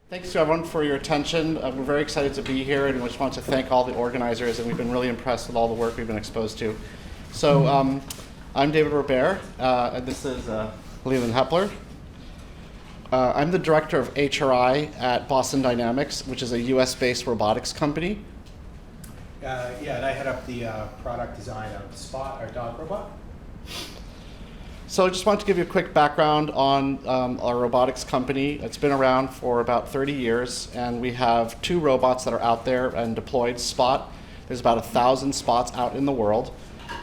Thanks to everyone for your attention. We're very excited to be here, and we just want to thank all the organizers, and we've been really impressed with all the work we've been exposed to. So I'm David Robert, and this is Leland Hepler. I'm the director of HRI at Boston Dynamics, which is a US-based robotics company. And I head up the product design of Spot, our dog robot. So I just wanted to give you a quick background on our robotics company. It's been around for about 30 years, and we have 2 robots that are out there and deployed. Spot, there's about 1,000 Spots out in the world.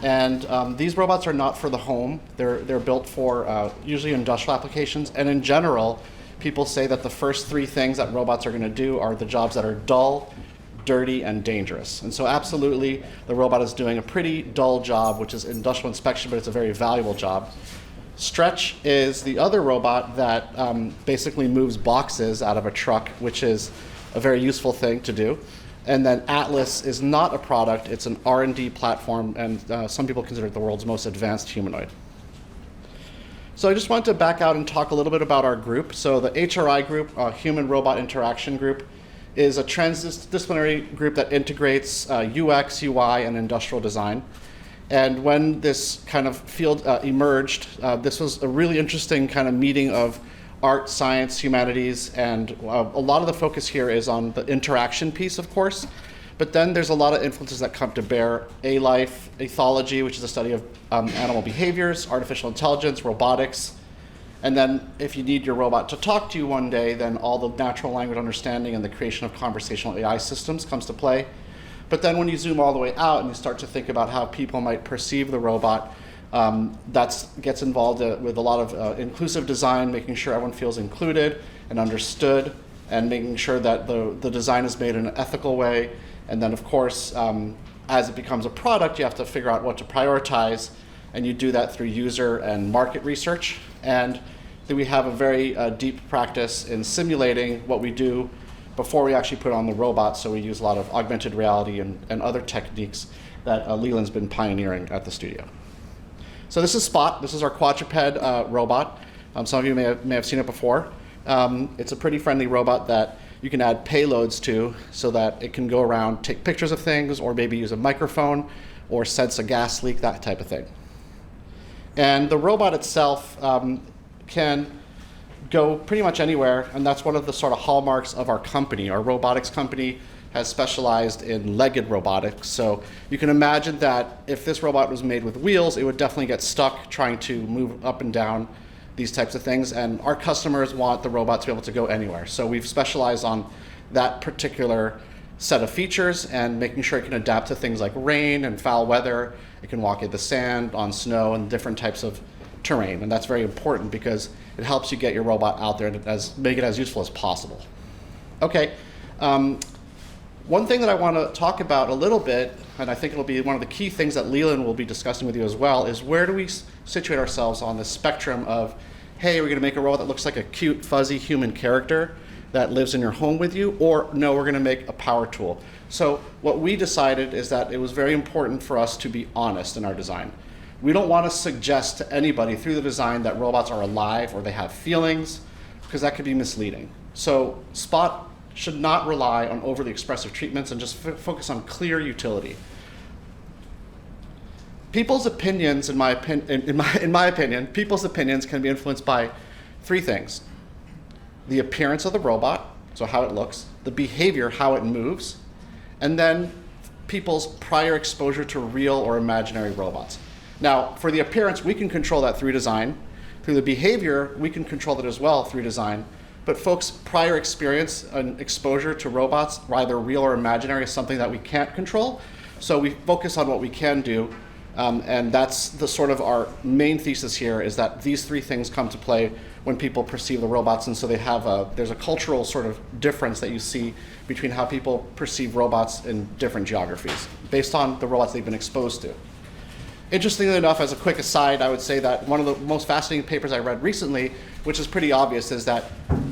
And these robots are not for the home. They're built for usually industrial applications. And in general, people say that the first 3 things that robots are going to do are the jobs that are dull, dirty, and dangerous. And so absolutely, the robot is doing a pretty dull job, which is industrial inspection, but it's a very valuable job. Stretch is the other robot that basically moves boxes out of a truck, which is a very useful thing to do. And then Atlas is not a product, it's an R&D platform, and some people consider it the world's most advanced humanoid. So I just wanted to back out and talk a little bit about our group. So the HRI group, Human Robot Interaction Group, is a transdisciplinary group that integrates UX, UI, and industrial design. And when this kind of field emerged, this was a really interesting kind of meeting of art, science, humanities, and a lot of the focus here is on the interaction piece, of course. But then there's a lot of influences that come to bear: A-life, ethology, which is a study of animal behaviors, artificial intelligence, robotics. And then if you need your robot to talk to you one day, then all the natural language understanding and the creation of conversational AI systems comes to play. But then when you zoom all the way out and you start to think about how people might perceive the robot, that gets involved with a lot of inclusive design, making sure everyone feels included and understood, and making sure that the design is made in an ethical way. And then, of course, as it becomes a product, you have to figure out what to prioritize, and you do that through user and market research. And then we have a very deep practice in simulating what we do before we actually put on the robot, so we use a lot of augmented reality and other techniques that Leland's been pioneering at the studio. So this is Spot. This is our quadruped robot. Some of you may have seen it before. It's a pretty friendly robot that you can add payloads to so that it can go around, take pictures of things, or maybe use a microphone, or sense a gas leak, that type of thing. And the robot itself can go pretty much anywhere, and that's one of the sort of hallmarks of our company. Our robotics company has specialized in legged robotics. So you can imagine that if this robot was made with wheels, it would definitely get stuck trying to move up and down these types of things. And our customers want the robot to be able to go anywhere. So we've specialized on that particular set of features and making sure it can adapt to things like rain and foul weather. It can walk in the sand, on snow, and different types of terrain. And that's very important because it helps you get your robot out there and make it as useful as possible. Okay, one thing that I want to talk about a little bit, and I think it'll be one of the key things that Leland will be discussing with you as well, is where do we situate ourselves on the spectrum of, hey, we're going to make a robot that looks like a cute, fuzzy human character that lives in your home with you, or no, we're going to make a power tool. So what we decided is that it was very important for us to be honest in our design. We don't want to suggest to anybody through the design that robots are alive or they have feelings, because that could be misleading. So Spot should not rely on overly expressive treatments and just focus on clear utility. People's opinions, in my opinion, people's opinions can be influenced by 3 things: the appearance of the robot, so how it looks, the behavior, how it moves, and then people's prior exposure to real or imaginary robots. Now, for the appearance, we can control that through design. Through the behavior, we can control that as well through design. But folks' prior experience and exposure to robots, either real or imaginary, is something that we can't control. So we focus on what we can do. And that's the sort of our main thesis here, is that these 3 things come to play when people perceive the robots. And so there's a cultural sort of difference that you see between how people perceive robots in different geographies based on the robots they've been exposed to. Interestingly enough, as a quick aside, I would say that one of the most fascinating papers I read recently, which is pretty obvious, is that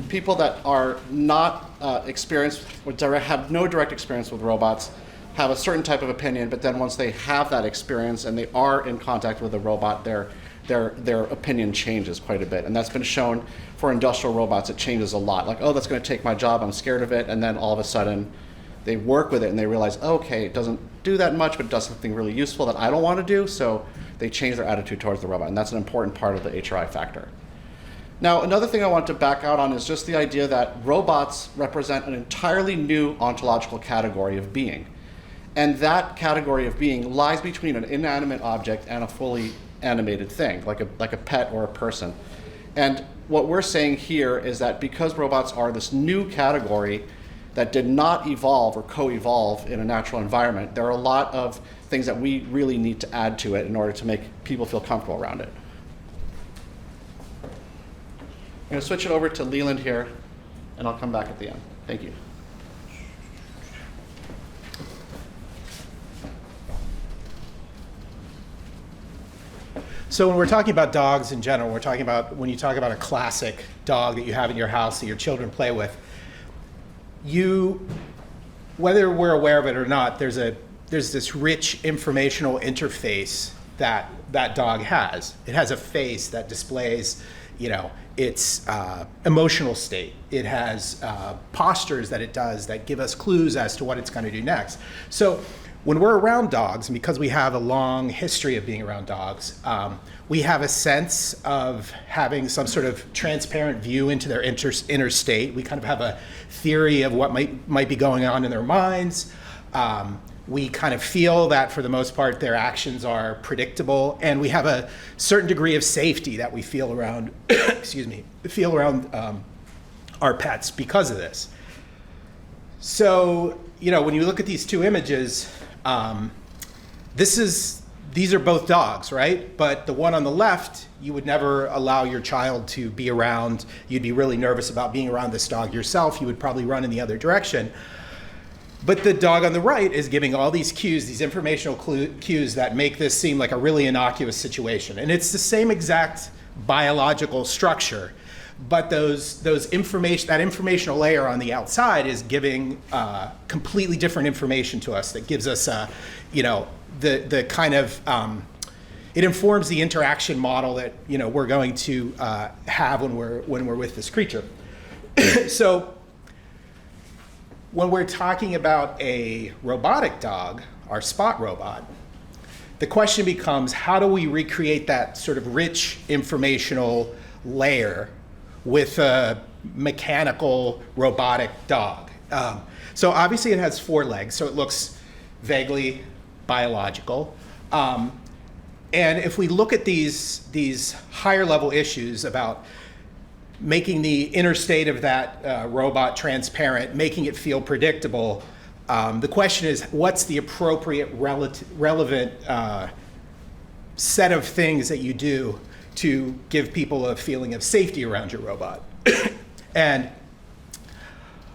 people that are not experienced, or have no direct experience with robots, have a certain type of opinion, but then once they have that experience and they are in contact with a robot, their their opinion changes quite a bit. And that's been shown for industrial robots. It changes a lot. Like, oh, that's going to take my job. I'm scared of it. And then all of a sudden, they work with it and they realize, oh, okay, it doesn't do that much, but it does something really useful that I don't want to do. So they change their attitude towards the robot. And that's an important part of the HRI factor. Now, another thing I want to back out on is just the idea that robots represent an entirely new ontological category of being. And that category of being lies between an inanimate object and a fully animated thing, like a pet or a person. And what we're saying here is that because robots are this new category that did not evolve or co-evolve in a natural environment, there are a lot of things that we really need to add to it in order to make people feel comfortable around it. I'm going to switch it over to Leland here, and I'll come back at the end. Thank you. So when we're talking about dogs in general, we're talking about when you talk about a classic dog that you have in your house that your children play with, whether we're aware of it or not, there's this rich informational interface that that dog has. It has a face that displays, its emotional state. It has postures that it does that give us clues as to what it's going to do next. So when we're around dogs, and because we have a long history of being around dogs, we have a sense of having some sort of transparent view into their inner state. We kind of have a theory of what might be going on in their minds. We kind of feel that for the most part their actions are predictable, and we have a certain degree of safety that we feel around our pets because of this. So, when you look at these two images, these are both dogs, right? But the one on the left, you would never allow your child to be around. You'd be really nervous about being around this dog yourself. You would probably run in the other direction. But the dog on the right is giving all these cues, these informational cues that make this seem like a really innocuous situation. And it's the same exact biological structure, but that informational layer on the outside is giving completely different information to us that gives us, the kind of, it informs the interaction model that we're going to have when we're with this creature. So when we're talking about a robotic dog, our Spot robot, the question becomes, how do we recreate that sort of rich informational layer with a mechanical robotic dog? So obviously it has 4 legs, so it looks vaguely biological. And if we look at these higher level issues about making the inner state of that robot transparent, making it feel predictable, the question is, what's the appropriate relevant set of things that you do to give people a feeling of safety around your robot? And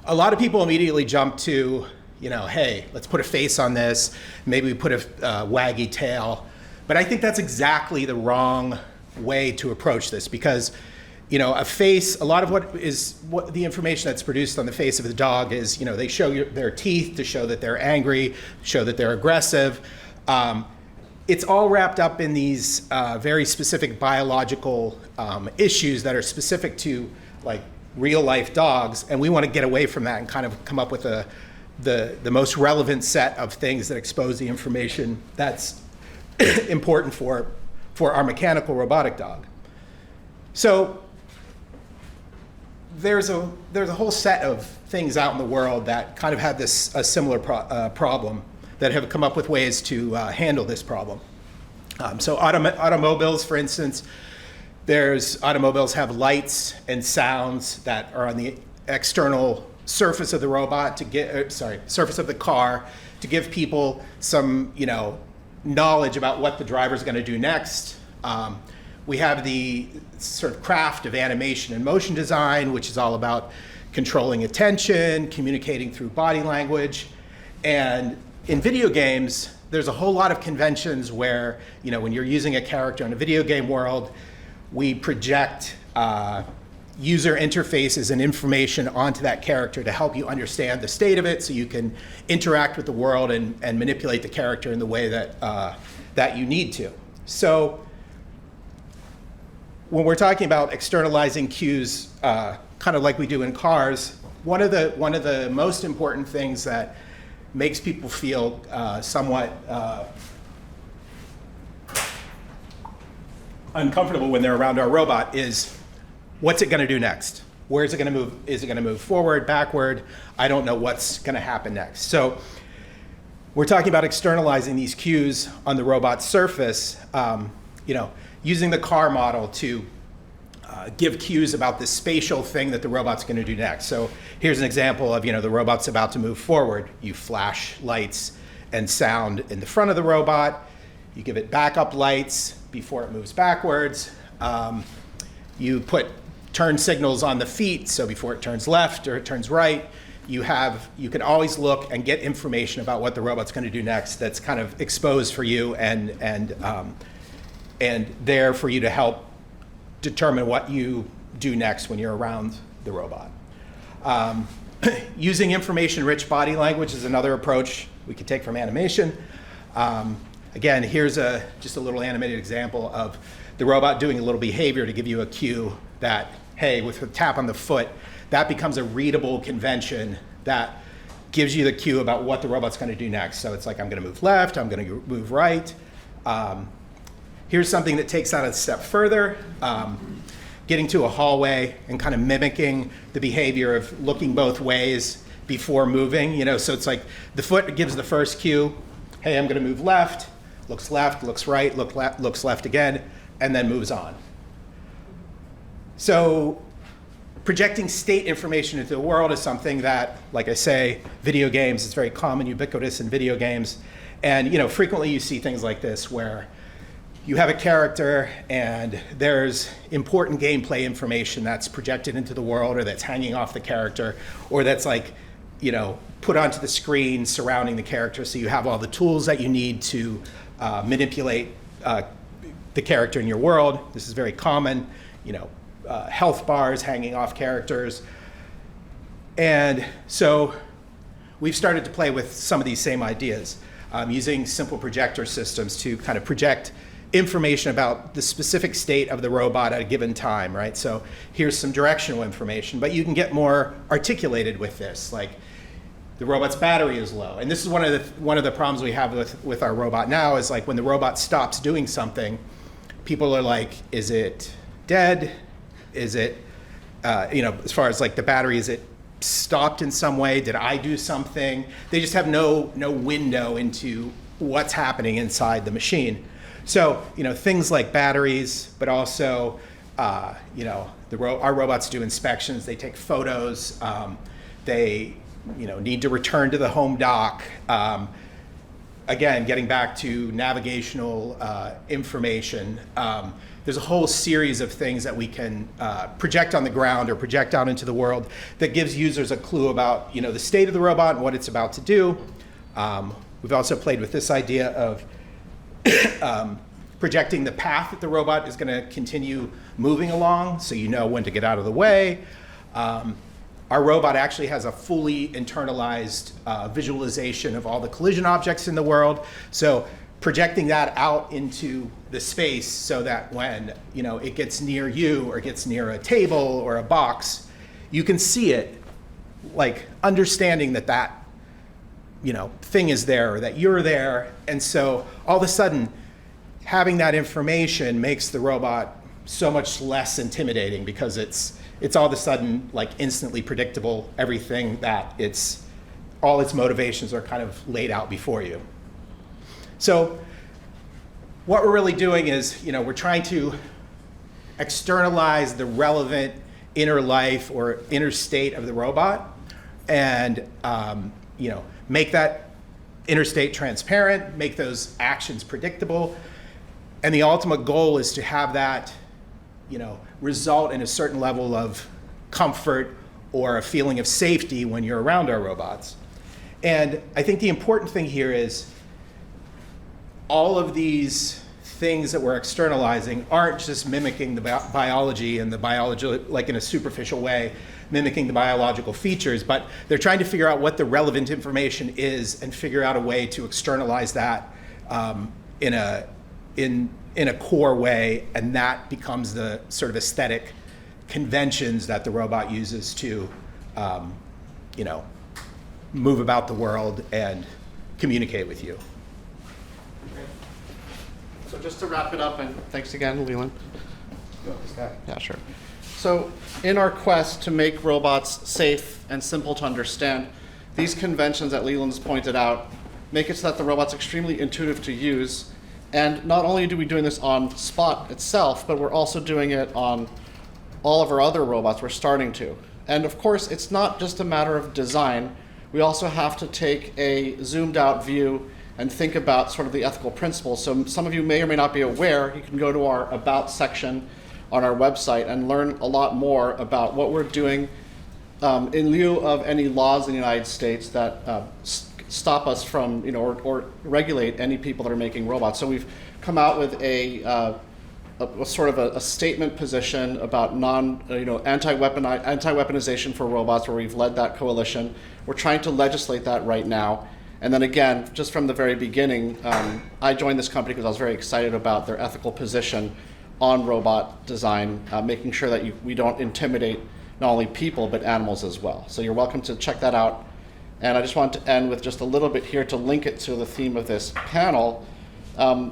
a lot of people immediately jump to, hey, let's put a face on this. Maybe we put a waggy tail. But I think that's exactly the wrong way to approach this, because a face, a lot of what the information that's produced on the face of the dog is, they show their teeth to show that they're angry, show that they're aggressive. It's all wrapped up in these very specific biological issues that are specific to like real life dogs, and we want to get away from that and kind of come up with the most relevant set of things that expose the information that's important for our mechanical robotic dog. So there's a whole set of things out in the world that kind of have a similar problem, that have come up with ways to handle this problem. So automobiles, for instance, automobiles have lights and sounds that are on the external surface of the robot surface of the car, to give people some knowledge about what the driver's going to do next. We have the sort of craft of animation and motion design, which is all about controlling attention, communicating through body language. And in video games, there's a whole lot of conventions where, when you're using a character in a video game world, we project user interfaces and information onto that character to help you understand the state of it, so you can interact with the world and manipulate the character in the way that you need to. So when we're talking about externalizing cues, kind of like we do in cars, one of the most important things that makes people feel somewhat uncomfortable when they're around our robot is, what's it going to do next? Where is it going to move? Is it going to move forward, backward? I don't know what's going to happen next. So we're talking about externalizing these cues on the robot's surface, using the car model to give cues about the spatial thing that the robot's going to do next. So here's an example of, the robot's about to move forward. You flash lights and sound in the front of the robot. You give it backup lights before it moves backwards. You put turn signals on the feet, so before it turns left or it turns right, you can always look and get information about what the robot's going to do next that's kind of exposed for you and there for you to help determine what you do next when you're around the robot. Using information-rich body language is another approach we could take from animation. Again, here's just a little animated example of the robot doing a little behavior to give you a cue that, hey, with a tap on the foot, that becomes a readable convention that gives you the cue about what the robot's going to do next. So it's like, I'm going to move left, I'm going to move right. Here's something that takes that a step further, getting to a hallway and kind of mimicking the behavior of looking both ways before moving. So it's like the foot gives the first cue, hey, I'm going to move left, looks right, looks left again, and then moves on. So projecting state information into the world is something that, like I say, video games is very common, ubiquitous in video games. And frequently you see things like this where you have a character and there's important gameplay information that's projected into the world or that's hanging off the character or that's put onto the screen surrounding the character, so you have all the tools that you need to manipulate the character in your world. This is very common, health bars hanging off characters. And so we've started to play with some of these same ideas, using simple projector systems to kind of project information about the specific state of the robot at a given time, right? So here's some directional information, but you can get more articulated with this, like the robot's battery is low. And this is one of the problems we have with our robot now is like when the robot stops doing something, people are like, is it dead? Is it, as far as like the battery, is it stopped in some way? Did I do something? They just have no window into what's happening inside the machine. So, things like batteries, but also, our robots do inspections, they take photos, they, need to return to the home dock. Again, getting back to navigational information, there's a whole series of things that we can project on the ground or project out into the world that gives users a clue about, the state of the robot and what it's about to do. We've also played with this idea of projecting the path that the robot is going to continue moving along, so you know when to get out of the way. Our robot actually has a fully internalized visualization of all the collision objects in the world. So projecting that out into the space so that when it gets near you or gets near a table or a box, you can see it, like understanding that thing is there or that you're there. And so all of a sudden, having that information makes the robot so much less intimidating because it's all of a sudden like instantly predictable, everything that all its motivations are kind of laid out before you. So what we're really doing is, we're trying to externalize the relevant inner life or inner state of the robot and, make that inner state transparent, make those actions predictable. And the ultimate goal is to have that, result in a certain level of comfort or a feeling of safety when you're around our robots. And I think the important thing here is all of these things that we're externalizing aren't just mimicking the biology and the biology, like in a superficial way, mimicking the biological features, but they're trying to figure out what the relevant information is and figure out a way to externalize that in in a core way, and that becomes the sort of aesthetic conventions that the robot uses to, you know, move about the world and communicate with you. So just to wrap it up, and thanks again, Leland. Yeah, sure. So in our quest to make robots safe and simple to understand, these conventions that Leland's pointed out make it so that the robot's extremely intuitive to use. And not only do we doing this on Spot itself, but we're also doing it on all of our other robots. We're starting to. And of course, it's not just a matter of design. We also have to take a zoomed out view and think about sort of the ethical principles. So some of you may or may not be aware, you can go to our About section on our website and learn a lot more about what we're doing in lieu of any laws in the United States that stop us from, you know, or regulate any people that are making robots. So we've come out with a sort of a statement position about anti-weaponization for robots, where we've led that coalition. We're trying to legislate that right now. And then again, just from the very beginning, I joined this company because I was very excited about their ethical position on robot design, making sure that we don't intimidate not only people but animals as well. So you're welcome to check that out. And I just want to end with just a little bit here to link it to the theme of this panel.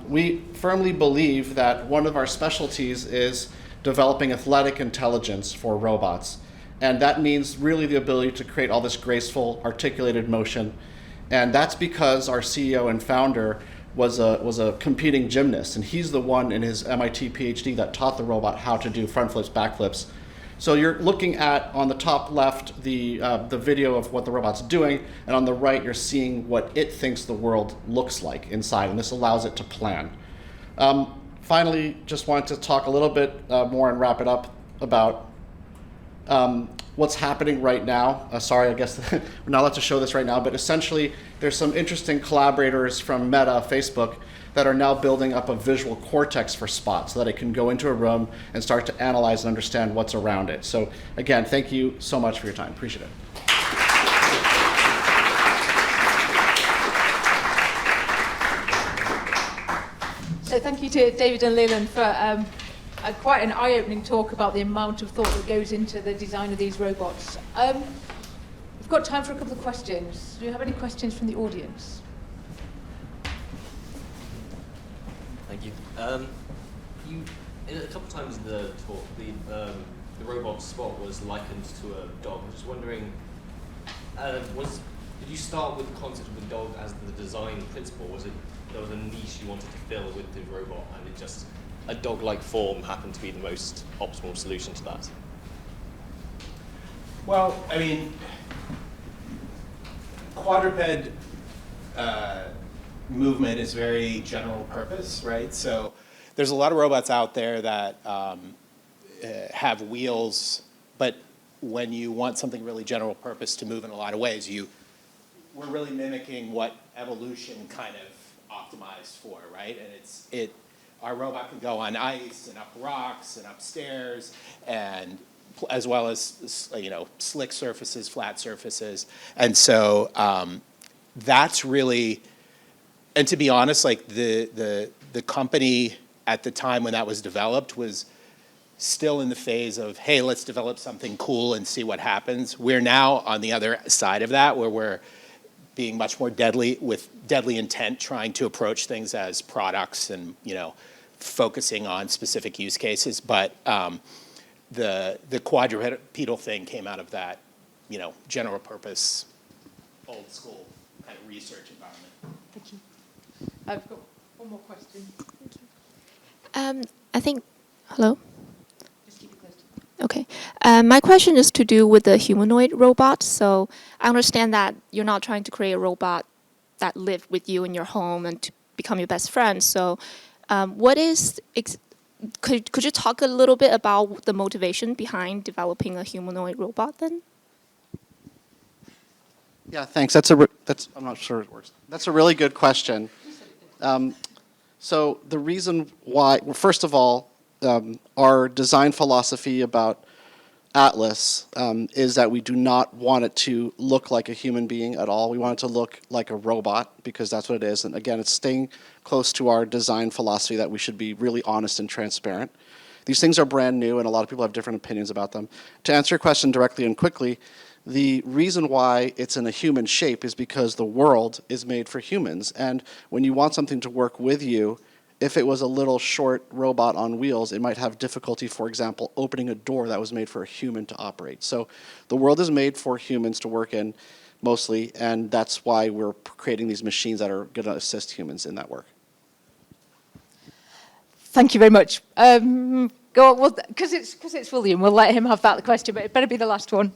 We firmly believe that one of our specialties is developing athletic intelligence for robots. And that means really the ability to create all this graceful, articulated motion. And that's because our CEO and founder was a competing gymnast, and he's the one in his MIT PhD that taught the robot how to do front flips, back flips. So you're looking at, on the top left, the video of what the robot's doing, and on the right you're seeing what it thinks the world looks like inside, and this allows it to plan. Finally, just wanted to talk a little bit more and wrap it up about what's happening right now. Sorry, I guess we're not allowed to show this right now, but essentially there's some interesting collaborators from Meta, Facebook, that are now building up a visual cortex for Spot so that it can go into a room and start to analyze and understand what's around it. So again, thank you so much for your time. Appreciate it. So thank you to David and Leland for quite an eye-opening talk about the amount of thought that goes into the design of these robots. We've got time for a couple of questions. Do you have any questions from the audience? Thank you. A couple of times in the talk, the robot Spot was likened to a dog. I'm just wondering, did you start with the concept of the dog as the design principle? Was it there was a niche you wanted to fill with the robot, and it just a dog-like form happened to be the most optimal solution to that? Well, I mean, quadruped movement is very general purpose, right? So there's a lot of robots out there that have wheels, but when you want something really general purpose to move in a lot of ways, we're really mimicking what evolution kind of optimized for, right? And our robot can go on ice and up rocks and upstairs, and as well as, you know, slick surfaces, flat surfaces. And so that's really, and to be honest, like the company at the time when that was developed was still in the phase of, hey, let's develop something cool and see what happens. We're now on the other side of that, where we're being much more deadly, with deadly intent, trying to approach things as products and, you know, focusing on specific use cases. But the quadrupedal thing came out of that, you know, general purpose, old school kind of research environment. Thank you. I've got one more question. I think, hello? Just keep it close to Okay. My question is to do with the humanoid robot. So I understand that you're not trying to create a robot that live with you in your home and to become your best friend. So could you talk a little bit about the motivation behind developing a humanoid robot then? Yeah, thanks. I'm not sure it works. That's a really good question. So the reason why, well, first of all, our design philosophy about Atlas is that we do not want it to look like a human being at all. We want it to look like a robot, because that's what it is. And again, it's staying close to our design philosophy that we should be really honest and transparent. These things are brand new, and a lot of people have different opinions about them. To answer your question directly and quickly, the reason why it's in a human shape is because the world is made for humans. And when you want something to work with you, if it was a little short robot on wheels, it might have difficulty, for example, opening a door that was made for a human to operate. So the world is made for humans to work in mostly, and that's why we're creating these machines that are going to assist humans in that work. Thank you very much. Go on, well, because it's William, we'll let him have that question, but it better be the last one.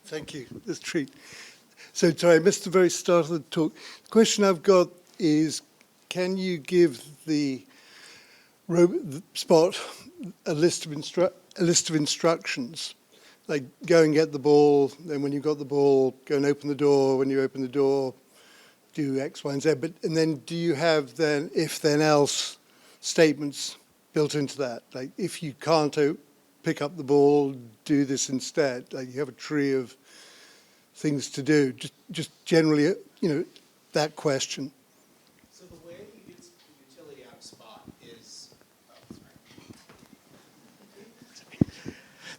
Thank you. It's a treat. So, sorry, I missed the very start of the talk. The question I've got is, can you give the Spot a list of instructions? Like, go and get the ball, then when you've got the ball, go and open the door. When you open the door, do X, Y, and Z. And then do you have then if then else statements built into that? Like if you can't pick up the ball, do this instead. Like you have a tree of things to do. Just generally, that question. So the way you get utility out of Spot is,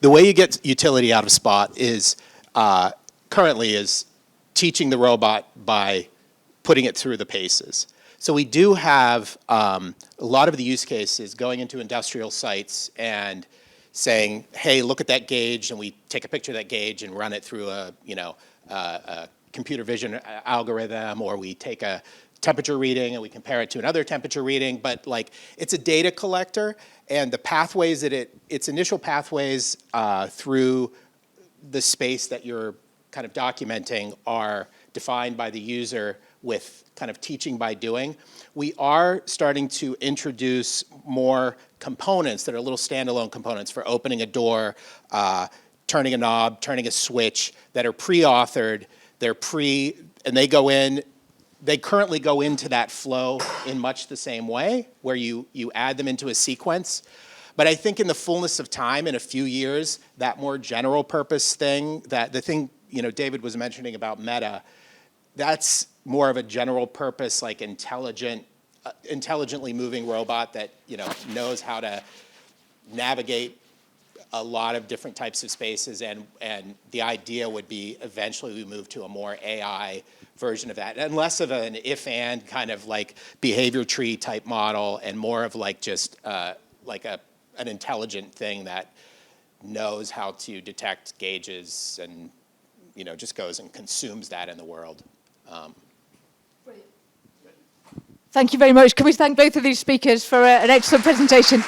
the way you get utility out of Spot is currently is teaching the robot by putting it through the paces. So we do have a lot of the use cases going into industrial sites and saying, hey, look at that gauge, and we take a picture of that gauge and run it through a computer vision algorithm, or we take a temperature reading and we compare it to another temperature reading. But like, it's a data collector, and the pathways that its initial pathways through the space that you're kind of documenting are defined by the user with kind of teaching by doing. We are starting to introduce more components that are little standalone components for opening a door, turning a knob, turning a switch, that are pre-authored. And they currently go into that flow in much the same way, where you add them into a sequence. But I think in the fullness of time, in a few years, that more general purpose thing, that the thing David was mentioning about Meta, that's more of a general purpose, like intelligently moving robot that knows how to navigate a lot of different types of spaces, and the idea would be eventually we move to a more AI version of that, and less of an if-and kind of like behavior tree type model, and more of like just like an intelligent thing that knows how to detect gauges and just goes and consumes that in the world. Thank you very much. Can we thank both of these speakers for an excellent presentation?